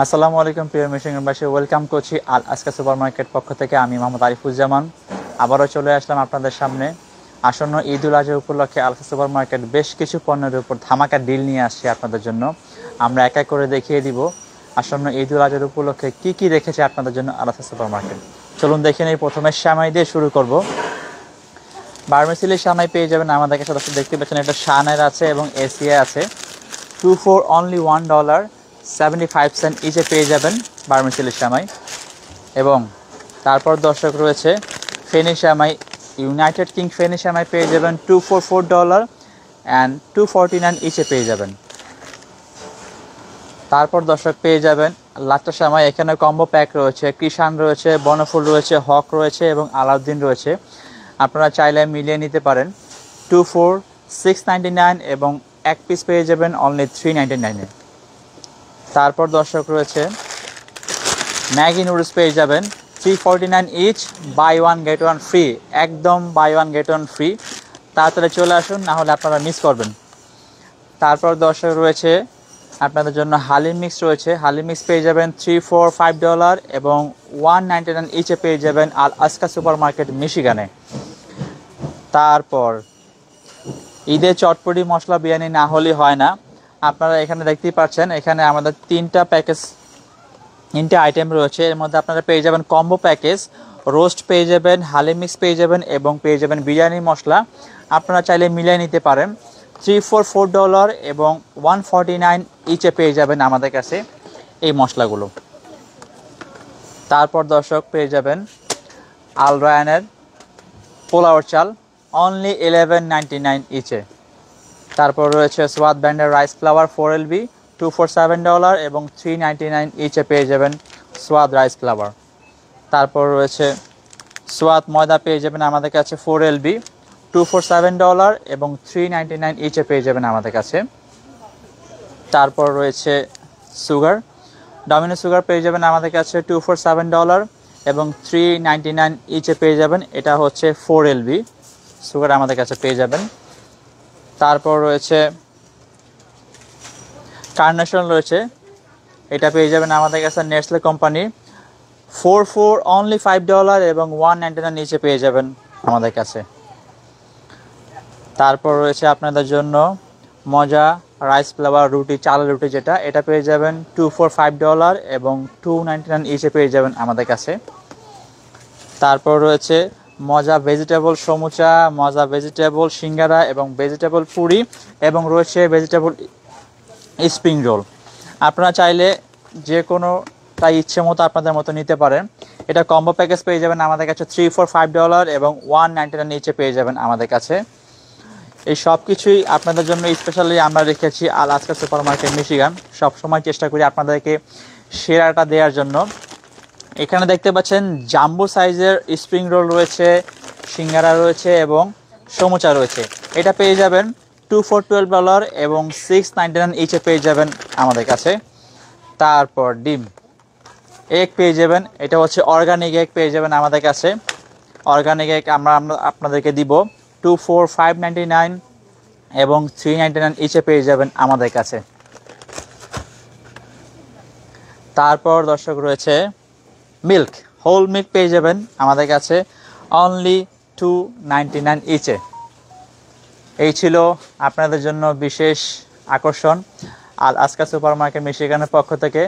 আসসালামু আলাইকুম প্রিয় মিশিংবাসী, ওয়েলকাম করছি আল আসকা সুপারমার্কেট পক্ষ থেকে। আমি মোহাম্মদ আরিফুজ্জামান আবারও চলে আসলাম আপনাদের সামনে। আসন্ন ঈদ উল আজহা উপলক্ষে আল আসকা সুপারমার্কেট বেশ কিছু পণ্যের উপর ধামাকা ডিল নিয়ে আসছে আপনাদের জন্য। আমরা এক এক করে দেখিয়ে দিব আসন্ন ঈদ উল আজহার উপলক্ষে কি কি রেখেছে আপনাদের জন্য আল আসকা সুপারমার্কেট। চলুন দেখে নেই। প্রথমে সেমাই দিয়ে শুরু করব। বার্মেসিলি সেমাই পেয়ে যাবেন আমাদের কাছে। দেখতে পাচ্ছেন একটা শানের আছে এবং এসিয়া আছে। 2 for only $1.75 ইচে পেয়ে যাবেন বার্মেসিলি সেমাই। এবং তারপর দর্শক রয়েছে ফেনি সেমাই, ইউনাইটেড কিং ফেনি সেমাই পেয়ে যাবেন 2 for $4 and $2.49 ইচে পেয়ে যাবেন। তারপর দর্শক পেয়ে যাবেন লাচ্চা সেমাই। এখানে কম্বো প্যাক রয়েছে, কৃষাণ রয়েছে, বনফুল রয়েছে, হক রয়েছে এবং আলাউদ্দিন রয়েছে। আপনারা চাইলে মিলিয়ে নিতে পারেন। 2 for $6.99 এবং এক পিস পেয়ে যাবেন অনলি $3.99-এ। তারপর দর্শক রয়েছে ম্যাগি নুডলস পেয়ে যাবেন 3.49 each, buy one get one free. একদম buy one get one free. তাড়াতাড়ি চলে আসুন, না হলে আপনারা মিস করবেন। তারপর দর্শক রয়েছে আপনাদের জন্য হালিম মিক্স রয়েছে। হালিম মিক্স পেয়ে যাবেন 3 for $5 এবং $1.99 ইচে পেয়ে যাবেন আল আসকা সুপার মার্কেট মিশিগানে। তারপর ঈদের চটপটি মশলা বিরিয়ানি না হলে হয় না। আপনারা এখানে দেখতেই পাচ্ছেন, এখানে আমাদের তিনটা আইটেম রয়েছে। এর মধ্যে আপনারা পেয়ে যাবেন কম্বো প্যাকেজ, রোস্ট পেয়ে যাবেন, হালিম মিক্স পেয়ে যাবেন এবং পেয়ে যাবেন বিরিয়ানি মশলা। আপনারা চাইলে মিলিয়ে নিতে পারেন। 3 for $4 এবং $1.49 ইচে পেয়ে যাবেন আমাদের কাছে এই মশলাগুলো। তারপর দর্শক পেয়ে যাবেন আল রায়ানের পোলাওর চাল অনলি $11.99 ইচে। তারপর রয়েছে সোয়াদ ব্র্যান্ডের রাইস ফ্লাওয়ার 4LB 2 for $7 এবং $3.99 ইচে পেয়ে যাবেন সোয়াদ রাইস ফ্লাওয়ার। তারপর রয়েছে সোয়াদ ময়দা পেয়ে যাবেন আমাদের কাছে 4LB 2 for $7 এবং $3.99 ইচে পেয়ে যাবেন আমাদের কাছে। তারপর রয়েছে সুগার, ডমিনো সুগার পেয়ে যাবেন আমাদের কাছে 2 for $7 এবং $3.99 ইচে পেয়ে যাবেন। এটা হচ্ছে 4LB সুগার আমাদের কাছে পেয়ে যাবেন। তারপর রয়েছে কার্নেশন রয়েছে, এটা পেয়ে যাবেন আমাদের কাছে নেসলে কোম্পানি 4 for only $5 এবং $1.99 নিচে পেয়ে যাবেন আমাদের কাছে। তারপর রয়েছে আপনাদের জন্য মজা রাইস ফ্লাওয়ার রুটি, চালের রুটি যেটা, এটা পেয়ে যাবেন 2 for $5 এবং $2.99 ইচে পেয়ে যাবেন আমাদের কাছে। তারপর রয়েছে মজা ভেজিটেবল সমুচা, মজা ভেজিটেবল সিঙ্গারা এবং ভেজিটেবল পুরি এবং রয়েছে ভেজিটেবল স্প্রিং রোল। আপনারা চাইলে যে কোনোটাই ইচ্ছে মতো আপনাদের মতো নিতে পারেন। এটা কম্বো প্যাকেজ পেয়ে যাবেন আমাদের কাছে 3 for $5 এবং $1.99 নিচে পেয়ে যাবেন আমাদের কাছে। এই সব কিছুই আপনাদের জন্য স্পেশালি আমরা রেখেছি আল আসকা সুপার মার্কেট মিশিগান। সবসময় চেষ্টা করি আপনাদেরকে সেরাটা দেওয়ার জন্য। এখানে দেখতে পাচ্ছেন জাম্বো সাইজের স্প্রিং রোল রয়েছে, সিঙ্গারা রয়েছে এবং সমুচা রয়েছে। এটা পেয়ে যাবেন 2 for $12 এবং $6.99 ইচে পেয়ে যাবেন আমাদের কাছে। তারপর ডিম এগ পেয়ে যাবেন, এটা হচ্ছে অর্গানিক এগ পেয়ে যাবেন আমাদের কাছে। অর্গানিক এগ আমরা আপনাদেরকে দিব 2 for $5.99 এবং $3.99 ইচে পেয়ে যাবেন আমাদের কাছে। তারপর দর্শক রয়েছে মিল্ক, হোল মিল্ক পেয়ে যাবেন আমাদের কাছে অনলি $2.99 ইচে। এই ছিল আপনাদের জন্য বিশেষ আকর্ষণ আল আসকা সুপার মার্কেট মিশিগানের পক্ষ থেকে।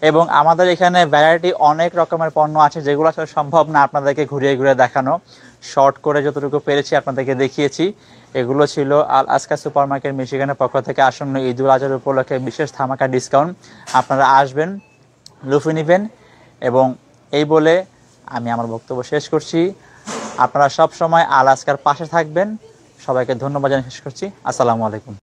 এবং আমাদের এখানে ভ্যারাইটি অনেক রকমের পণ্য আছে, যেগুলো আসলে সম্ভব না আপনাদেরকে ঘুরিয়ে ঘুরিয়ে দেখানো। শর্ট করে যতটুকু পেরেছি আপনাদেরকে দেখিয়েছি। এগুলো ছিল আল আসকা সুপার মার্কেট মিশিগানের পক্ষ থেকে আসন্ন ঈদ উল আজহার উপলক্ষে বিশেষ ধামাকা ডিসকাউন্ট। আপনারা আসবেন, লুফে নেবেন। এবং এই বলে আমি আমার বক্তব্য শেষ করছি। আপনারা সব সময় আল আসকার পাশে থাকবেন। সবাইকে ধন্যবাদ জানিয়ে শেষ করছি। আসসালামু আলাইকুম।